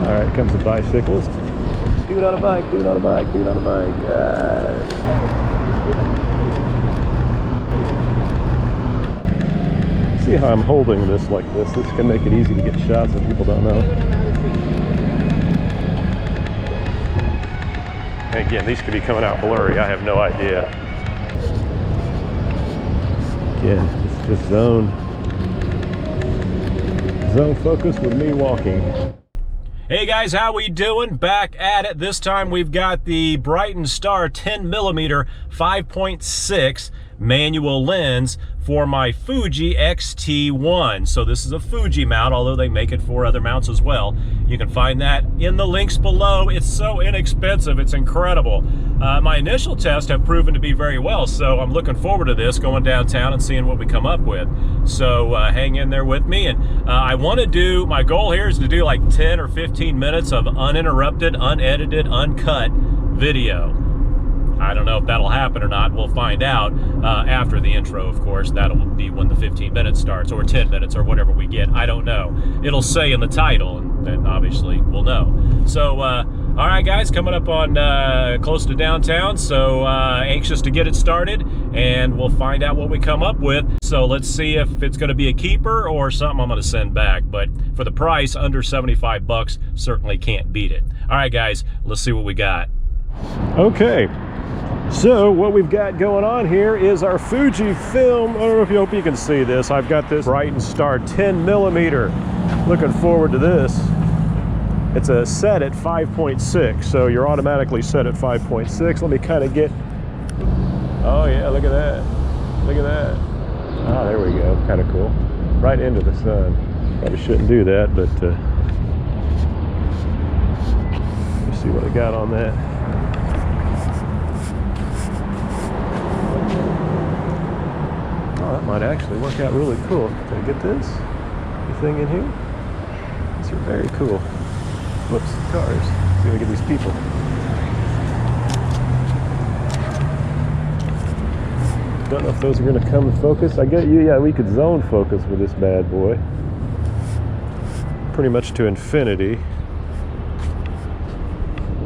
All right, comes a bicyclist. Dude on a bike, dude on a bike, dude on a bike. See how I'm holding this like this? This can make it easy to get shots that people don't know. And again, these could be coming out blurry. I have no idea. Again, it's just zone focus with me walking. Hey guys, how we doing? Back at it. This time we've got the Brightin Star 10mm 5.6 manual lens for my Fuji X-T1. So this is a Fuji mount, although they make it for other mounts as well. You can find that in the links below. It's so inexpensive, it's incredible. My initial tests have proven to be very well, so I'm looking forward to this, going downtown and seeing what we come up with. So hang in there with me, and I want to do, my goal here is to do like 10 or 15 minutes of uninterrupted, unedited, uncut video. I don't know if that'll happen or not. We'll find out after the intro, of course. That'll be when the 15 minutes starts, or 10 minutes, or whatever we get. I don't know. It'll say in the title, and then obviously we'll know. So, all right, guys, coming up on close to downtown, so anxious to get it started, and we'll find out what we come up with. So let's see if it's going to be a keeper or something I'm going to send back. But for the price, under 75 bucks, certainly can't beat it. All right, guys, let's see what we got. Okay. So what we've got going on here is our FujiFilm. I don't know if you hope you can see this. I've got this Brightin Star 10mm. Looking forward to this. It's a set at 5.6, so you're automatically set at 5.6. Let me kind of get. Oh yeah, look at that. Look at that. Ah, there we go. Kind of cool. Right into the sun. Probably shouldn't do that, but let's see what I got on that. That might actually work out really cool. Can I get this? Anything in here? These are very cool. Whoops, cars. See if we get these people. Don't know if those are going to come and focus. I get you. Yeah, we could zone focus with this bad boy. Pretty much to infinity.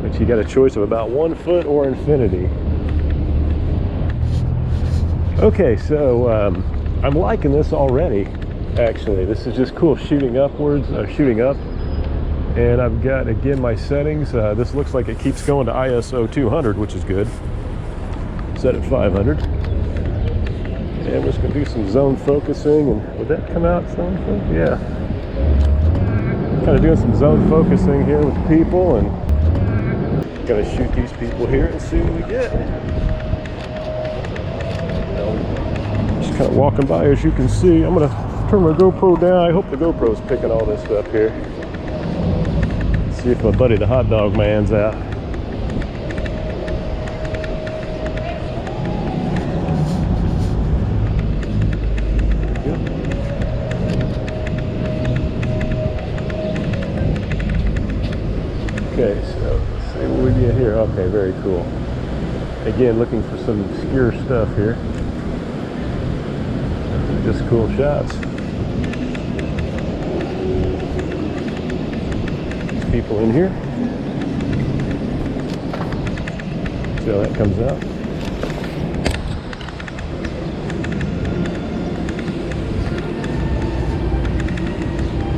But you got a choice of about 1 foot or infinity. Okay, so I'm liking this already, actually. This is just cool, shooting upwards, shooting up. And I've got, again, my settings. This looks like it keeps going to ISO 200, which is good. Set at 500. And we're just gonna do some zone focusing. And would that come out, zone focus? Yeah. Kind of doing some zone focusing here with people, and gonna shoot these people here and see what we get. Kind of walking by, as you can see. I'm gonna turn my GoPro down. I hope the GoPro's picking all this up here. Let's see if my buddy the hot dog man's out. Okay, so let's see what we get here. Okay, very cool. Again, looking for some obscure stuff here. Just cool shots. People in here. See how that comes out.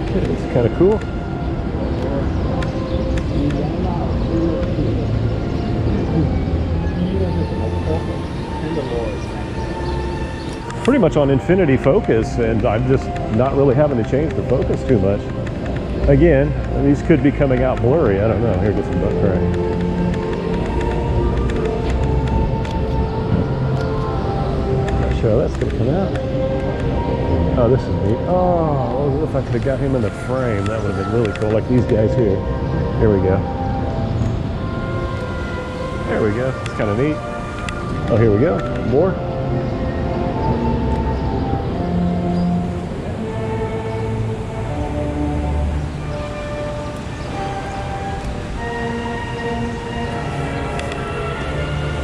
Okay, it's kind of cool. Pretty much on infinity focus, and I'm just not really having to change the focus too much. Again, these could be coming out blurry. I don't know. Here gets some butt crank. Not sure how that's going to come out. Oh, this is neat. Oh, if I could have got him in the frame, that would have been really cool. Like these guys here. Here we go. There we go. It's kind of neat. Oh, here we go. More.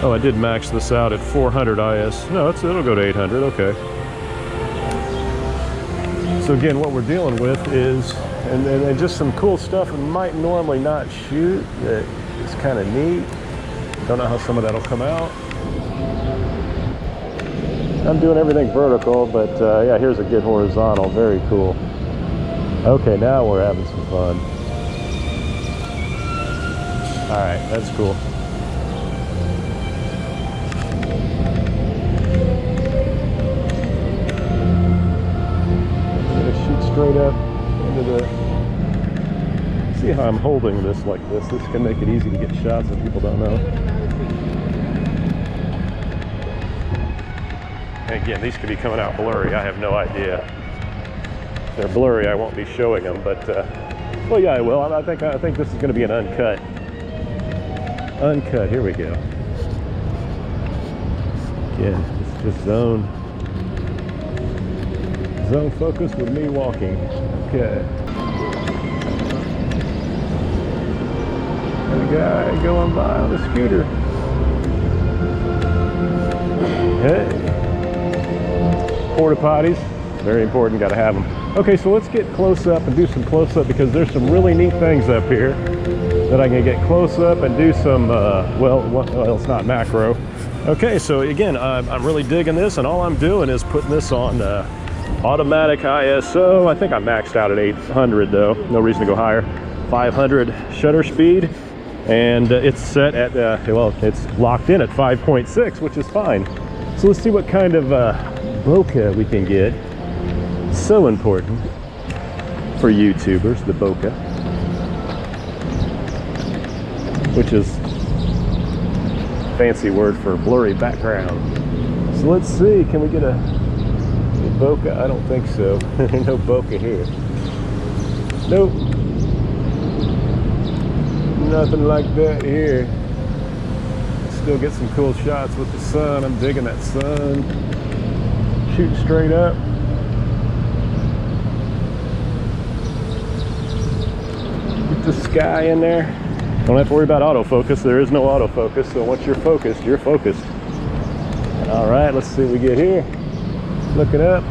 Oh, I did max this out at 400 IS. No, it'll go to 800, okay. So again, what we're dealing with is and just some cool stuff we might normally not shoot that is kind of neat. Don't know how some of that'll come out. I'm doing everything vertical, but yeah, here's a good horizontal. Very cool. Okay, now we're having some fun. All right, that's cool. I'm gonna shoot straight up into the. See how I'm holding this like this? This can make it easy to get shots that people don't know. And again, these could be coming out blurry. I have no idea. If they're blurry, I won't be showing them, but well, yeah, I will. I think this is going to be an uncut. Uncut. Here we go. Again, it's just zone focus with me walking. Okay. And a guy going by on a scooter. Hey. Porta potties, very important, got to have them. Okay, so let's get close up and do some close up because there's some really neat things up here that I can get close up and do some, well, it's not macro. Okay, so again, I'm really digging this, and all I'm doing is putting this on automatic ISO. I think I maxed out at 800 though, no reason to go higher. 500 shutter speed, and it's set at, well, it's locked in at 5.6, which is fine. So let's see what kind of bokeh we can get. So important for YouTubers, the bokeh, which is fancy word for blurry background. So let's see, can we get a bokeh? I don't think so. No bokeh here. Nope. Nothing like that here. Still get some cool shots with the sun. I'm digging that sun. Shooting straight up. Get the sky in there. Don't have to worry about autofocus. There is no autofocus, so once you're focused, you're focused. All right, let's see what we get here. Looking up.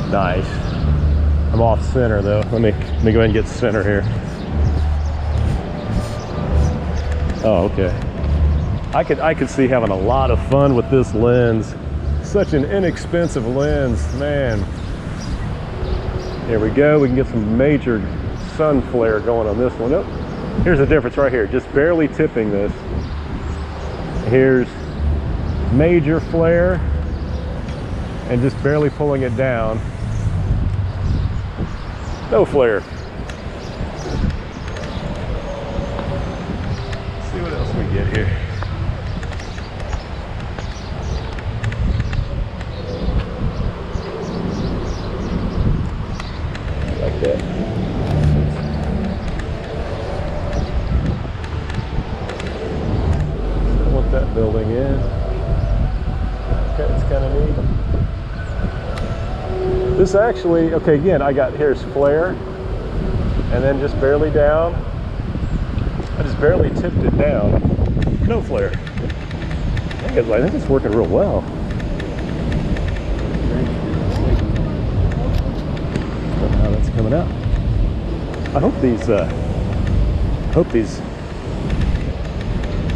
Nice. I'm off center though. Let me go ahead and get center here. Oh, okay. I could see having a lot of fun with this lens. Such an inexpensive lens, man. Here we go. We can get some major sun flare going on this one. Oh, here's the difference right here. Just barely tipping this. Here's major flare and just barely pulling it down. No flare. Let's see what else we get here. Like that. Don't want that building in. Okay, it's kind of neat. This actually, okay, again, I got, here's flare, and then just barely down. I just barely tipped it down. No flare. I think it's working real well. Don't know how that's coming out. I hope these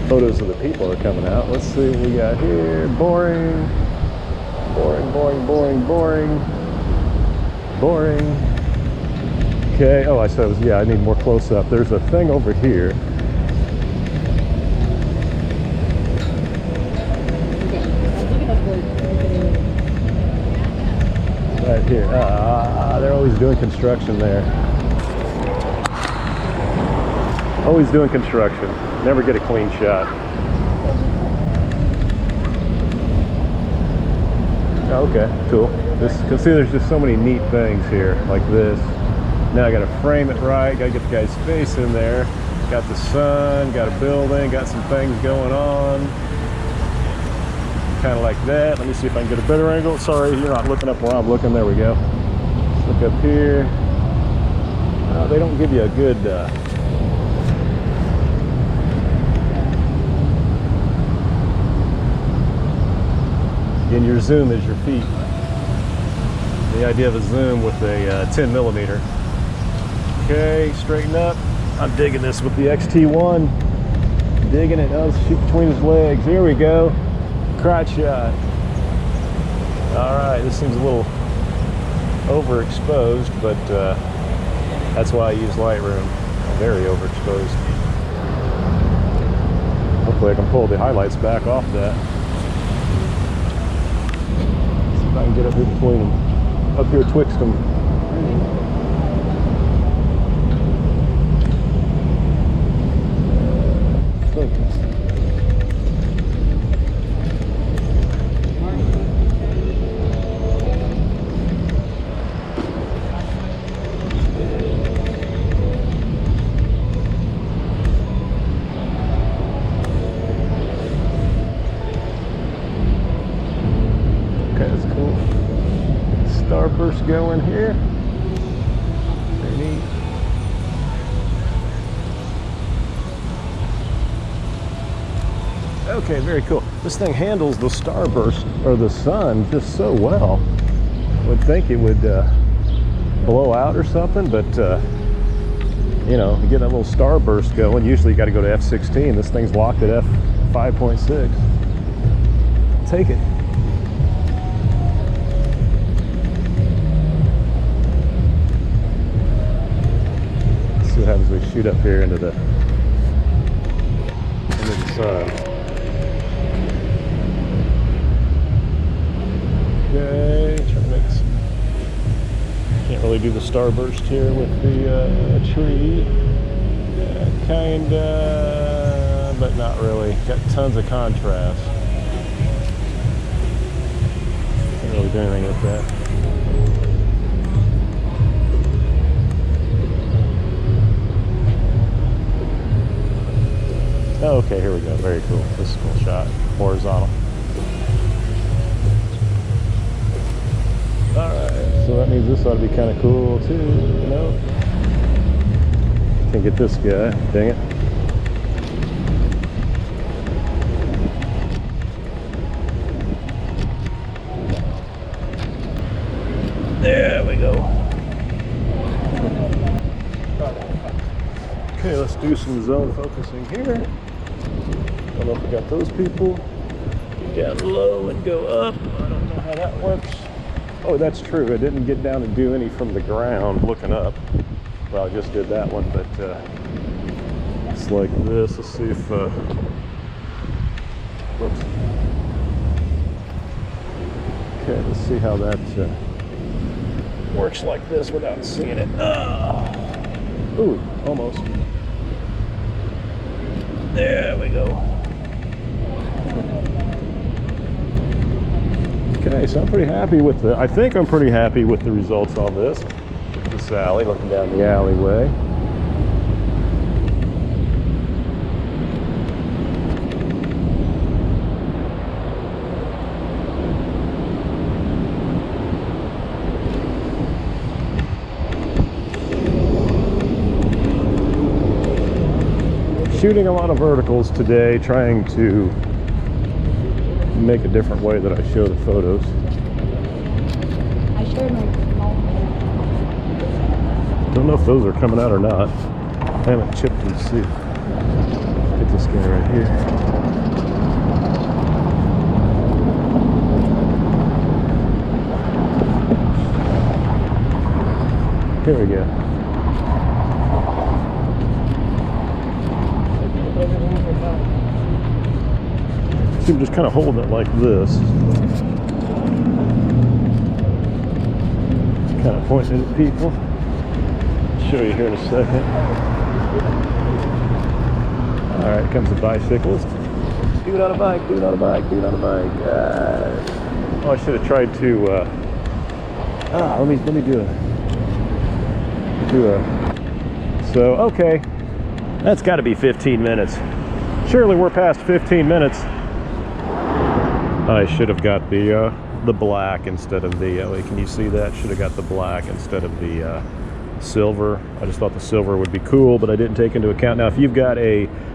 photos of the people are coming out. Let's see what we got here. Boring. Boring, boring, boring, boring. Boring. Okay, oh, I said it was, yeah, I need more close up. There's a thing over here. Right here. They're always doing construction there. Always doing construction. Never get a clean shot. Okay, cool. This, cause see, there's just so many neat things here, like this. Now I gotta frame it right, gotta get the guy's face in there. Got the sun, got a building, got some things going on. Kind of like that. Let me see if I can get a better angle. Sorry, you're not looking up where I'm looking. There we go. Let's look up here. They don't give you a good... And your zoom is your feet. The idea of a zoom with a 10 millimeter Okay, straighten up. I'm digging this with the X-T1. Digging it. Oh, shoot between his legs. Here we go. Crotch shot. All right, this seems a little overexposed, but that's why I use Lightroom. Very overexposed. Hopefully I can pull the highlights back off that. See if I can get up here between them. Up here twixt them. Focus. That's cool. Starburst going here. Very neat. Okay, very cool. This thing handles the starburst or the sun just so well. I would think it would blow out or something, but you know, you get that little starburst going. Usually you got to go to f/16. This thing's locked at f5.6. Take it. What happens when we shoot up here into the sun. Okay, try to make some. Can't really do the starburst here with the tree. Yeah, kinda, but not really. Got tons of contrast. Can't really do anything with that. Oh, okay, here we go. Very cool. This is a cool shot. Horizontal. Alright, so that means this ought to be kind of cool too. No. Can't get this guy. Dang it. There we go. Okay, let's do some zone focusing here. Don't know if we got those people. Get down low and go up. I don't know how that works. Oh, that's true. I didn't get down and do any from the ground looking up. Well, I just did that one, but it's like this. Let's see if whoops. Okay, let's see how that works like this without seeing it. Ooh, almost. There we go. Okay, so I'm pretty happy with I think I'm pretty happy with the results on this. This is Sally looking down the alleyway. Shooting a lot of verticals today, trying to make a different way that I show the photos. I showed my small. Don't know if those are coming out or not. I haven't chipped them to see. Get this guy right here. Here we go. See, I'm just kind of holding it like this. Kind of pointing at people. I'll show you here in a second. Alright, comes the bicyclist. Dude on a bike, dude on a bike, dude on a bike. Oh, I should have tried to let me do a so okay. That's gotta be 15 minutes. Surely we're past 15 minutes. I should have got the black instead of the, wait, can you see that? Should have got the black instead of the silver. I just thought the silver would be cool, but I didn't take into account. Now, if you've got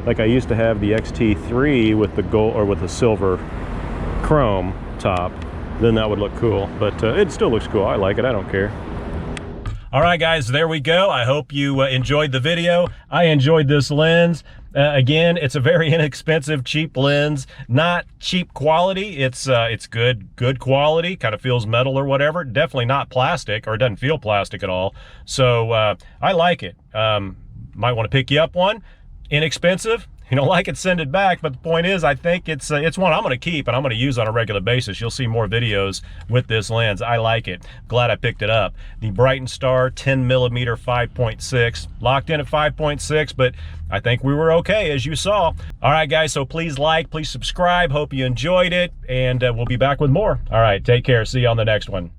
like I used to have the X-T3 with the gold or with the silver chrome top, then that would look cool. But it still looks cool. I like it. I don't care. All right, guys, there we go. I hope you enjoyed the video. I enjoyed this lens. Again, it's a very inexpensive, cheap lens. Not cheap quality. It's good quality. Kind of feels metal or whatever. Definitely not plastic, or it doesn't feel plastic at all. So I like it. Might want to pick you up one. Inexpensive. If you don't like it, send it back. But the point is, I think it's one I'm going to keep and I'm going to use on a regular basis. You'll see more videos with this lens. I like it. Glad I picked it up. The Brightin Star 10mm 5.6. Locked in at 5.6, but I think we were okay, as you saw. All right, guys, so please like, please subscribe. Hope you enjoyed it, and we'll be back with more. All right, take care. See you on the next one.